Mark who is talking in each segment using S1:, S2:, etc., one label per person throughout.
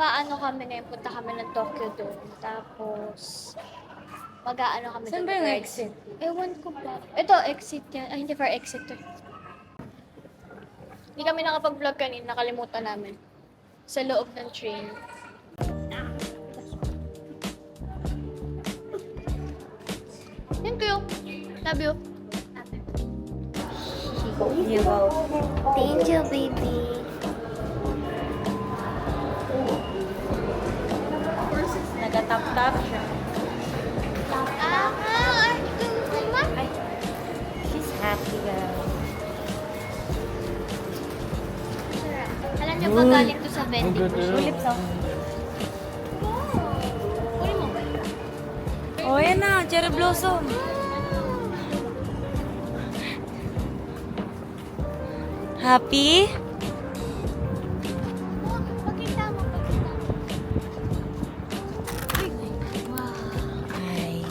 S1: Paano kami ngayon? Punta kami ng Tokyo Dome. Tapos, mag-aano kami
S2: Saan
S1: doon,
S2: ba yung
S1: Red
S2: exit?
S1: Sea. Ewan ko ba? Ito, exit yan. Ay, hindi for exit to. Hindi kami nakapag-vlog kanina. Nakalimutan namin. Sa loob ng train. Thank you. Love you. Thank you, baby.
S2: Nagatap-tap siya. Ay, she's happy girl.
S1: Alam niyo ba galing to sa vending machine?
S2: Tulips oh.
S1: Kunin mo.
S2: Oh, yan na. Cherry blossom. Happy?
S1: Pakita mo.
S2: Ay.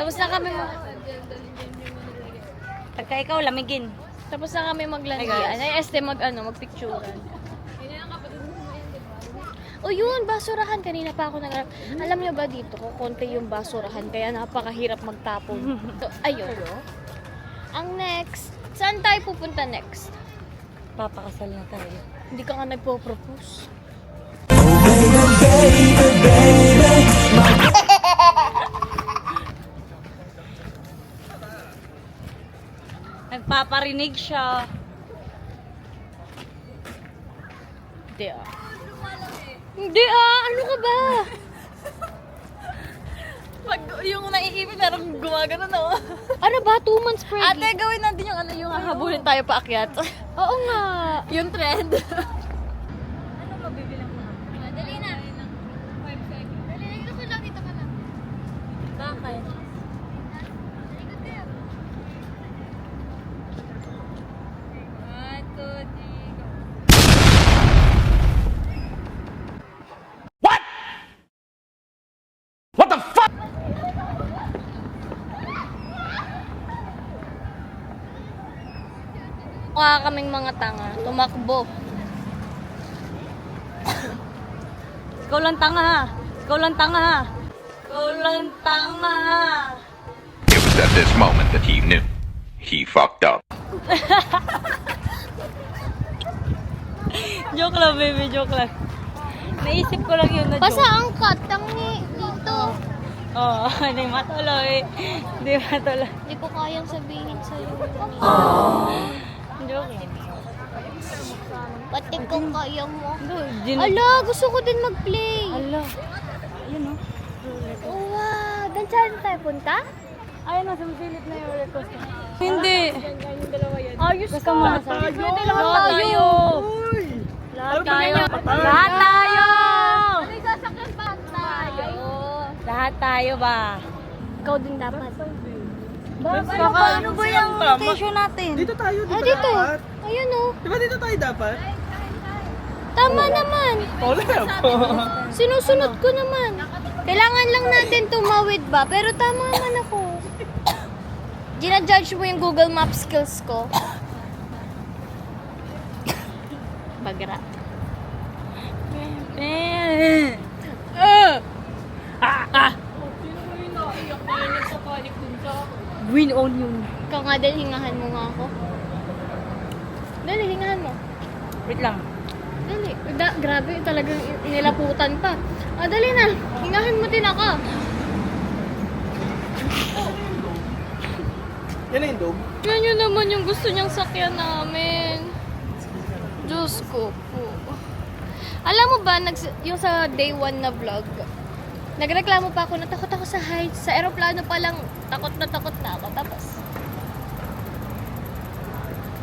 S1: Tapos na kami
S2: Pagka ikaw, lamigin.
S1: Tapos na kami maglandian. Ay, magpicturean. O yun, basurahan. Kanina pa ako nagrap. Alam niyo ba dito, konti yung basurahan, kaya napakahirap magtapon. So, ayun. Ang next, saan tayo pupunta next?
S2: Papakasal na tayo.
S1: Hindi ka nga nagpo-propose.
S2: Nagpaparinig siya.
S1: Hindi ah. Hindi ah! Ano ka ba?
S2: Pag yung naiipit, parang gumagano na.
S1: Ano ba? 2 months pregnant?
S2: Ate, gawin natin yung yung hahabulin tayo paakyat.
S1: Oo nga.
S2: Yung trend. Ano mabibilang mo?
S1: Dali na. 5 seconds. Dali, dito ka lang. Dito ka lang.
S2: Bakit?
S1: Mukha kaming mga tanga. Tumakbo.
S2: Ikaw lang tanga ha. Ikaw lang tanga ha. Ikaw lang tanga ha.
S3: It was at this moment that he knew. He fucked up.
S2: Joke lang, baby. Joke lang. Naisip ko lang yun na
S1: Basta
S2: joke.
S1: ang katangi dito.
S2: Oo, hindi matuloy. Hindi matuloy.
S1: Hindi ko kayang sabihin sa'yo.
S2: Joke lang.
S1: Pati kung kaya mo.
S2: Ala.
S1: Ala, gusto ko din mag-play.
S2: Ala. Ayun o.
S1: Oh, wow. Dan saan tayo punta?
S2: Ayun o, sumisilip na yung roller coaster. Hindi.
S1: Ayos
S2: Basta mga sabi.
S1: Pwede
S2: Lahat tayo. Lahat tayo. Lahat tayo.
S1: May sasakyan pa tayo.
S2: Lahat tayo ba?
S1: Ikaw din dapat.
S2: Ano ba yung location natin?
S4: Dito tayo, dito
S1: Dito.
S4: dapat.
S1: Ayun oh.
S4: Di ba dito tayo dapat?
S1: Tama naman. Sinusunod ko naman. Kailangan lang natin tumawid ba? Pero tama naman ako. Gina-judge mo yung Google Map skills ko. Bagra.
S2: Green onion.
S1: Ikaw nga din, hingahan mo nga ako. Dali, hingahan mo.
S2: Wait lang.
S1: Dali. Grabe, talagang nilaputan pa. Dali na. Hingahan mo din ako.
S4: Yan na yung dome.
S1: Yan yun naman yung gusto niyang sakyan namin. Diyos ko po. Alam mo ba, yung sa day 1 na vlog, nagreklamo pa ako, natakot ako sa heights. Sa aeroplano pa lang, takot na ako. Tapos,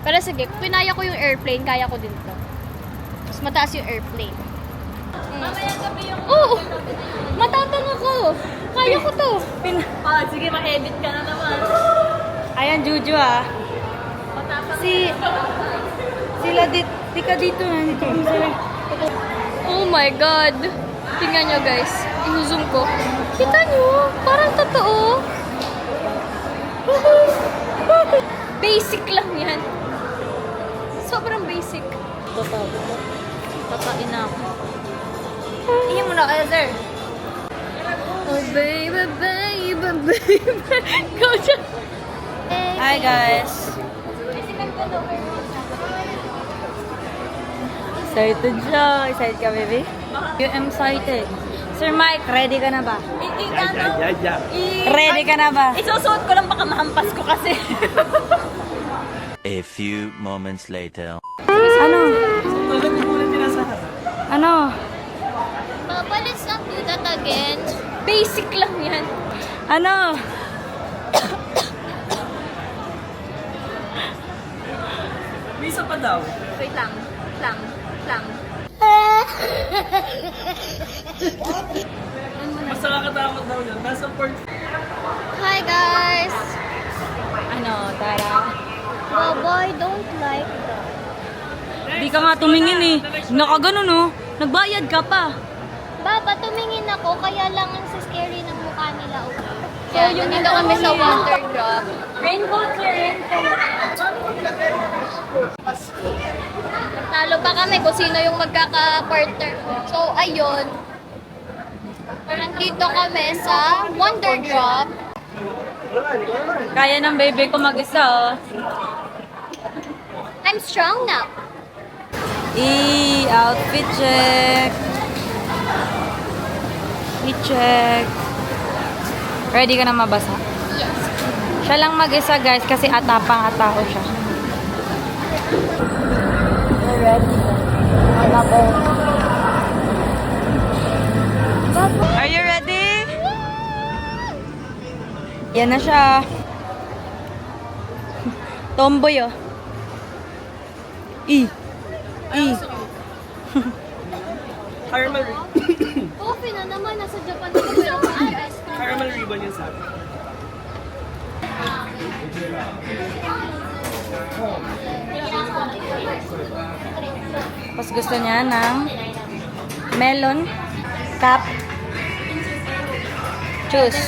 S1: pero sige, pinaya ko yung airplane, kaya ko din to. Mas mataas yung airplane.
S2: Mamaya gabi yung...
S1: Oo! Matatang ako! Kaya ko to!
S2: Sige, ma-edit ka na naman. Ayan, Juju ah. Sila di ka dito na. Dito kami sila.
S1: Oh my God! Tingnan nyo guys. I-zoom ko. Kita nyo? Parang totoo. Basic lang yan. Sobrang basic.
S2: Totoo. Kakain na ako. Iyan mo na kaya, sir.
S1: Oh baby, baby, baby. Go dyan.
S2: Hi, guys. Excited siya. Excited ka, baby? You am excited. Sir Mike, ready ka na ba? Ready ka na ba? Isusuot ko lang baka mahampas ko kasi.
S4: A few moments later.
S2: Ano? Ano?
S1: Papa, let's not do that again. Basic lang yan.
S2: Ano?
S5: Misa pa daw.
S1: Wait lang. Lang.
S5: Mas nakakatakot daw yun. Nasa port.
S1: Hi guys.
S2: Ano, Tara?
S1: Baboy, don't like that.
S2: Di ka nga tumingin eh. Nakaganon oh. Nagbayad ka pa.
S1: Baba, tumingin ako, kaya lang ang scary ng mukha nila, okay? So, yun dito kami sa water drop.
S2: Rainbow clearance.
S1: Talo pa kami kung sino yung magkaka-partner. So, ayun. Nandito kami sa Wonder Drop.
S2: Kaya ng baby ko mag-isa oh.
S1: I'm strong now.
S2: Outfit check. I-check. Ready ka na mabasa?
S1: Yes.
S2: Siya lang mag-isa guys kasi atapang-atao siya. Ready? Are you ready? Yan na siya. Tomboy oh.
S5: Caramel,
S1: Coffee na naman, nasa Japan na kami.
S5: caramel ribbon yung sabi.
S2: Tapos gusto niya ng melon cup. Choose.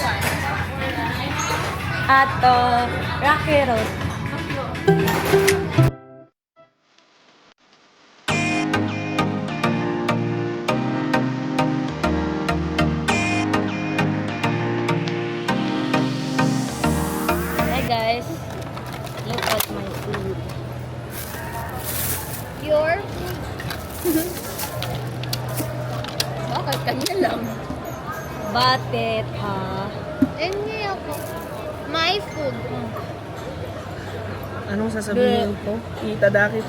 S2: At Rocky Road. Hi guys. Look at my food.
S1: Your food. Bakit kanya lang?
S2: Bakit ha?
S1: Hindi ako. My food.
S5: Anong sasabihin ko? Itadakit.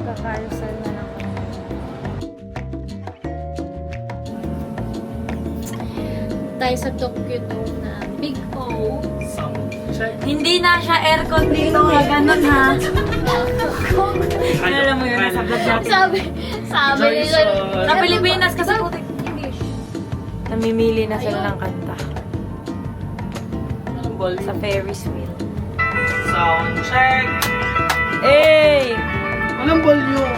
S2: Kakarsal na lang.
S1: Tayo sa Tokyo Dome na Big O.
S5: Check.
S2: Hindi na siya aircon dito ha, ganun ha. Alam mo yun, nasa vlog natin.
S1: Sabi nila.
S5: Joyson.
S2: Sa Pilipinas kasi putik English. Namimili na sila ng kanta. Sa Ferris wheel.
S5: Sound check.
S2: Hey!
S5: Walang volume.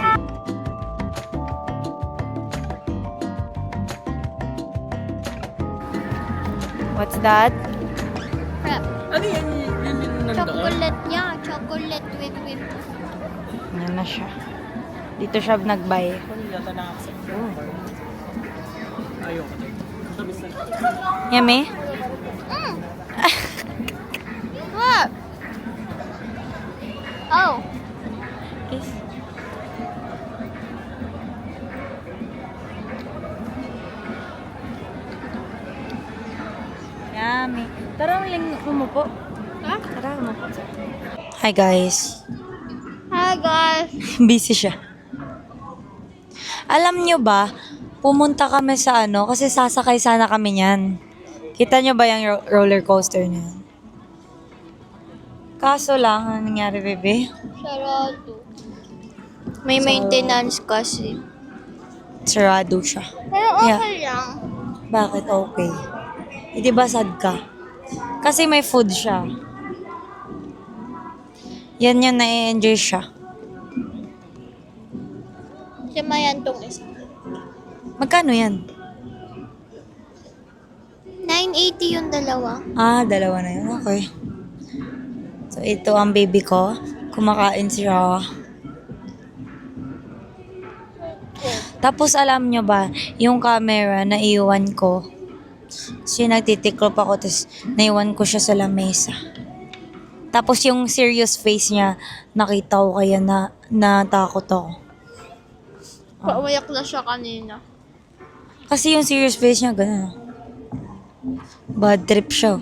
S2: What's that?
S1: Crap.
S5: Ano yan? Yun yung nandoon?
S1: Chocolate niya. Chocolate with whip.
S2: Yan na siya. Dito siya nag-buy.
S5: Ano yata nakakasap? Ayoko.
S2: Yummy?
S1: What? Oh.
S2: Kiss. Yummy. Tara, umupo.
S1: Ha?
S2: Tara, umupo. Hi guys.
S1: Hi guys.
S2: Busy siya. Alam nyo ba, pumunta kami sa kasi sasakay sana kami niyan. Kita nyo ba yung roller coaster niya? Kaso lang, ano nangyari, bebe?
S1: Sarado. May maintenance kasi.
S2: Sarado siya.
S1: Pero okay lang.
S2: Bakit okay? Di ba sad ka? Kasi may food siya. Yan yung na-enjoy siya.
S1: Simayan tong isa.
S2: Magkano yan?
S1: 980 yung dalawa.
S2: Ah, dalawa na yun. Okay. So, ito ang baby ko. Kumakain siya. Tapos, alam nyo ba, yung camera na iwan ko, kasi nagtitiklop ako, tapos naiwan ko siya sa lamesa. Tapos, yung serious face niya, nakita ko kaya natakot ako.
S1: Paumayak na siya kanina.
S2: Kasi yung serious face niya, gano'n. Bad trip siya.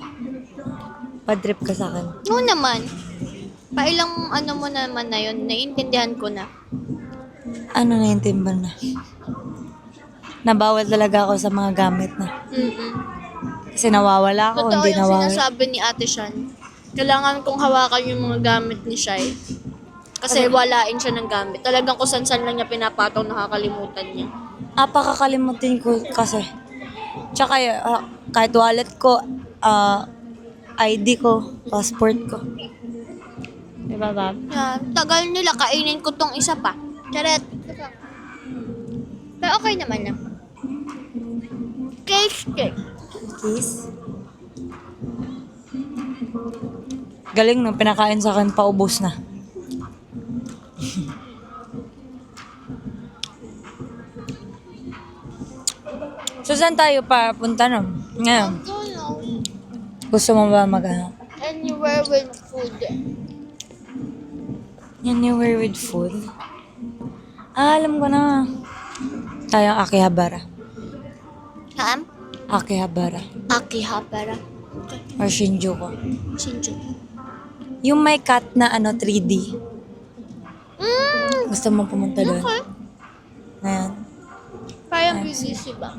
S2: Bad trip ka sa akin.
S1: No naman. Pailang mo naman na yun, naiintindihan ko na.
S2: Ano na yung timban na? Nabawal talaga ako sa mga gamit na.
S1: Mm-mm.
S2: Kasi nawawala ako,
S1: Totoo
S2: hindi
S1: yung
S2: nawawala.
S1: sinasabi ni Ate Shan. Kailangan kong hawakan yung mga gamit ni Shai. Kasi walain siya ng gamit. Talagang kung saan lang niya pinapataw, nakakalimutan niya.
S2: Pakakalimutin ko kasi. Tsaka kahit wallet ko, ID ko, passport ko. Diba ba?
S1: Tagal nila, kainin ko tong isa pa. Charet. Pero okay naman na. Cake.
S2: Kiss. Galing no, pinakain sa akin, paubos na. So, saan tayo papunta no? Ngayon, gusto mo ba
S1: Anywhere with food.
S2: Anywhere with food? Alam ko na. Tayo Akihabara.
S1: Ham?
S2: Akihabara.
S1: Akihabara.
S2: Or Shinjuku.
S1: Shinjuku.
S2: Yung may cat na 3D. Gusto mo pumunta doon?
S1: Okay.
S2: Ayan.
S1: Parang busy ba?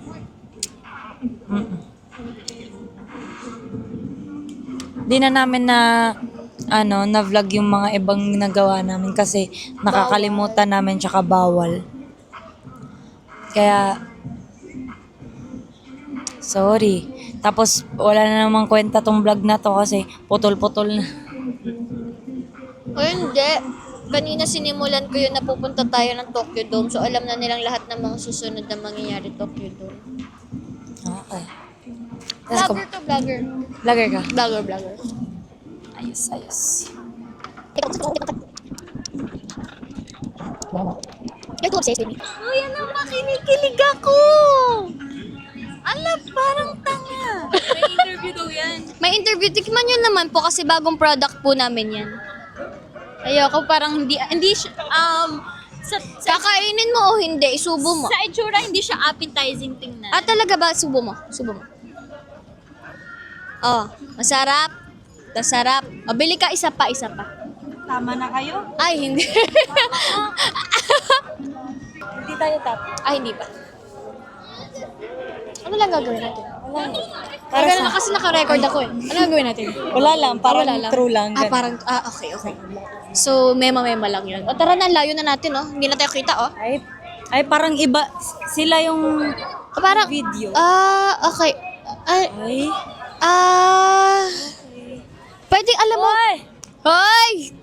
S2: Di na namin na vlog yung mga ibang nagawa namin kasi nakakalimutan namin tsaka bawal. Kaya, sorry. Tapos, wala na namang kwenta tong vlog na to kasi putol-putol na.
S1: O hindi. Kanina sinimulan ko yun na pupunta tayo ng Tokyo Dome. So alam na nilang lahat ng mga susunod na mangyayari Tokyo Dome.
S2: Okay. Let's go.
S1: Vlogger to vlogger.
S2: Vlogger ka?
S1: Vlogger.
S2: Ayos.
S1: Get obsessed with me.
S2: Oh, yan ang makinikilig ako! Ala, parang tanga. May interview daw yan.
S1: May interview. Tikman nyo naman po kasi bagong product po namin yan.
S2: Ayoko, parang hindi siya,
S1: Kakainin mo o hindi? Isubo mo.
S2: sa itsura, hindi siya appetizing tingnan.
S1: Ah, talaga ba? Subo mo. Oh, masarap. Masarap. O, bili ka isa pa.
S2: Tama na kayo?
S1: Ay, hindi.
S2: Hindi tayo tap.
S1: Ay, hindi pa. Ano lang gagawin natin?
S2: Para
S1: Para
S2: sa...
S1: kasi naka-record ako eh. Ano gagawin natin?
S2: Wala lang, parang
S1: Wala lang.
S2: true lang.
S1: Okay. So, mema lang yun. O tara na, layo na natin, oh. Hindi na tayo kita, oh.
S2: Ay, parang iba. Sila yung
S1: O, parang,
S2: video.
S1: okay. Ay,
S2: Ay.
S1: pwede, alam mo.
S2: Hoy!
S1: Hoy!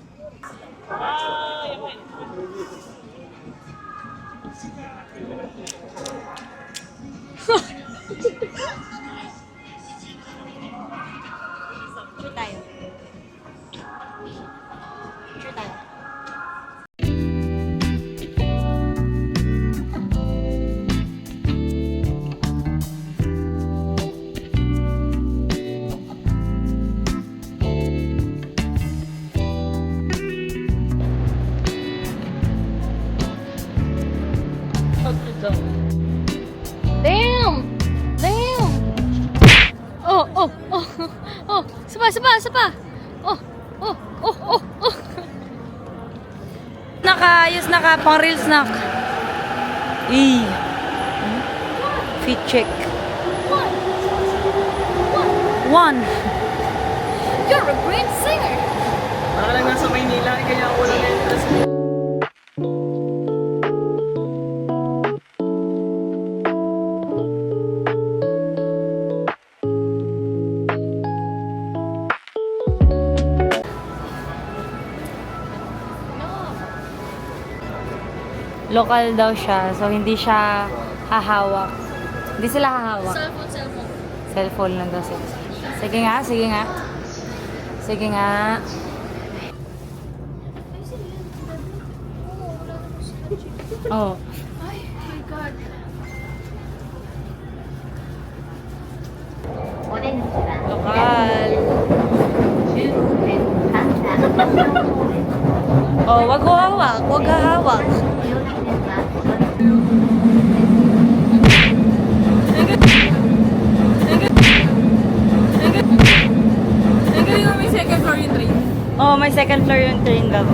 S1: isa pa. Oh, oh, oh, oh, oh.
S2: Ayos na ka, pang reels na. Fit check. One.
S1: You're a great singer.
S5: Baka lang nasa Maynila, kaya ako lang interest.
S2: Local daw siya, so hindi siya hahawak. Hindi sila hahawak.
S1: Cellphone.
S2: Cellphone lang daw sila. Sige nga, sige nga. Sige nga. Oh.
S1: Ay, my God.
S2: Lokal. Oh, wag hawak. Wag hahawak.
S5: May second floor yung train.
S2: Oh, may second floor yung train daw.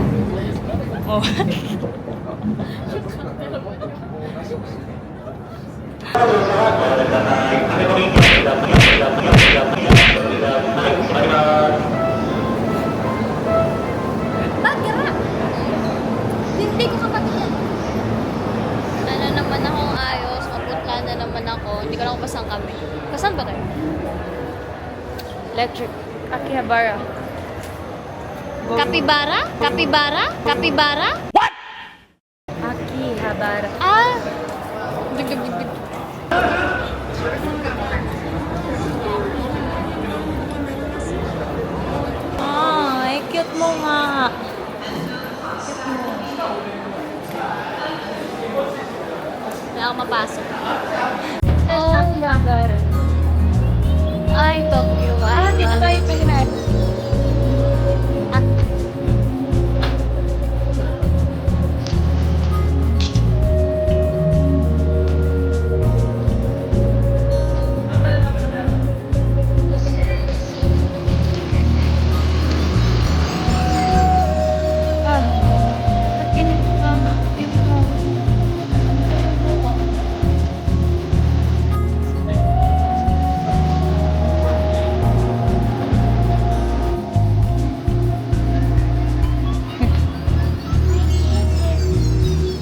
S2: Oh.
S1: Bagra! Hindi ko kapatid yan. Ano naman akong ayos, maputla na naman ako. Hindi ko lang kung basang kami. Basang ba kayo?
S2: Electric. Akihabara.
S1: Kapibara? Kapibara? Kapibara?
S2: Akihabara.
S1: Ah! Dig.
S2: Ay, cute mo nga.
S1: Wala akong mapasok. Oh my God. Ay, Tokyo. Ay, dito tayo pinag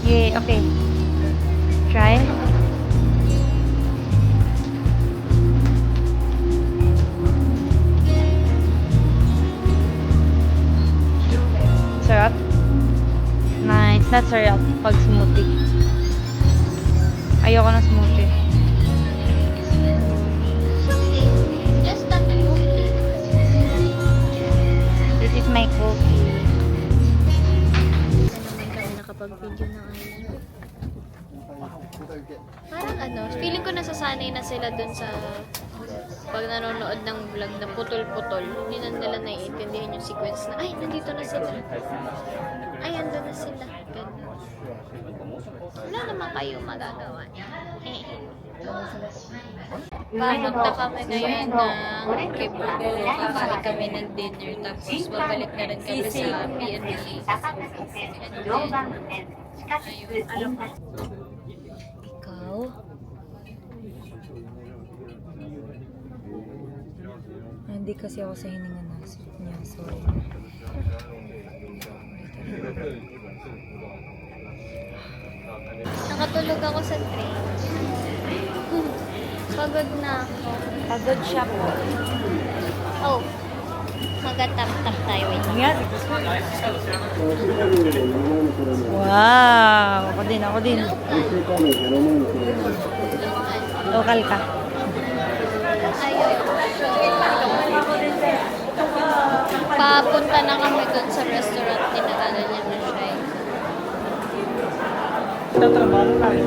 S2: Yeah, okay. Try. Sarap. Nice. Not sarap pag smoothie. Ayoko ng smoothie.
S1: Just that movie.
S2: This is my coffee.
S1: naman kami nakapag-video ng island. Parang ano, feeling ko nasasanay na sila dun sa pag nanonood ng vlog na putol-putol. Hindi na nila naiintindihan yung sequence na, ay, nandito na sila. Ay, andun na sila. Ganun. Wala naman kayo magagawa. Papunta kami ngayon ng Cebu. Kakain kami ng dinner. Tapos babalik na rin kami sa PNP. Ayun. Ikaw?
S2: Hindi kasi ako sa hininga na. Niya, sorry.
S1: Nakatulog ako sa train. Pagod na ako.
S2: Pagod siya po.
S1: Oh. Magatap-tap tayo. Wait.
S2: Wow! Ako din. Local ka.
S1: Ayun. Papunta na kami dun sa restaurant ni Nagano niya na siya.
S5: Tatrabaho tayo.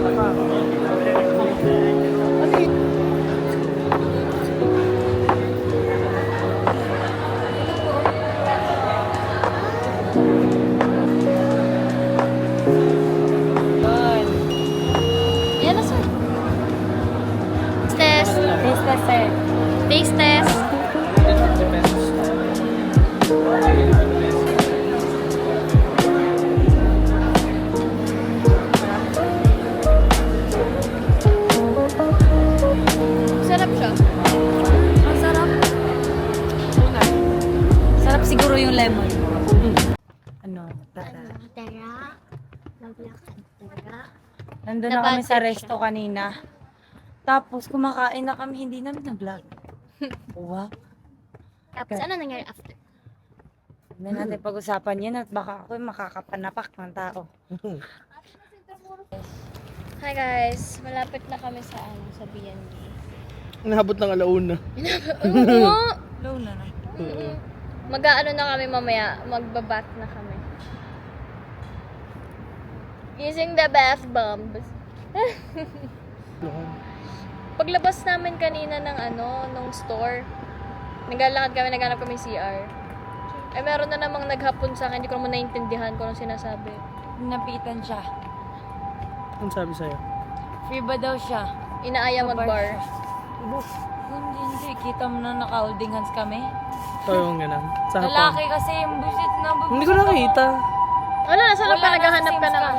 S1: Yan na, sir. Taste test.
S2: Taste test, sir.
S1: Taste test. Sarap siya.
S2: Ang sarap. Sarap siguro yung lemon. Ano? Tara.
S1: Tara. Maglakad. Tara.
S2: Nandun na kami sa
S1: Nabatik
S2: resto kanina. Tapos kumakain na kami, hindi namin na-vlog. Wow.
S1: Tapos ano nangyari after?
S2: Hindi natin pag-usapan yan at baka ako yung makakapanapak ng tao.
S1: Hi guys, malapit na kami sa sa B&B.
S5: Nahabot ng alauna.
S1: Oo.
S2: Low na na.
S1: Mag-aano na kami mamaya, magbabath na kami. Using the bath bombs. Paglabas namin kanina ng nung store, naglalakad kami, naghanap kami CR. Eh meron na namang naghapon sa akin, hindi ko naman naintindihan kung anong sinasabi.
S2: Napitan siya.
S5: Ano sabi sa'yo?
S2: Free ba daw siya?
S1: Inaaya mag-bar.
S2: Hindi, hindi. Kita mo na naka-holding hands kami.
S5: Ito yung ganun. Sa hapon.
S2: Lalaki kasi yung busit na
S5: Hindi ko nakita.
S1: Ano, nasa
S2: Wala,
S1: pa naghahanap
S2: nasa
S1: ka
S2: Sims
S1: na?
S2: ka.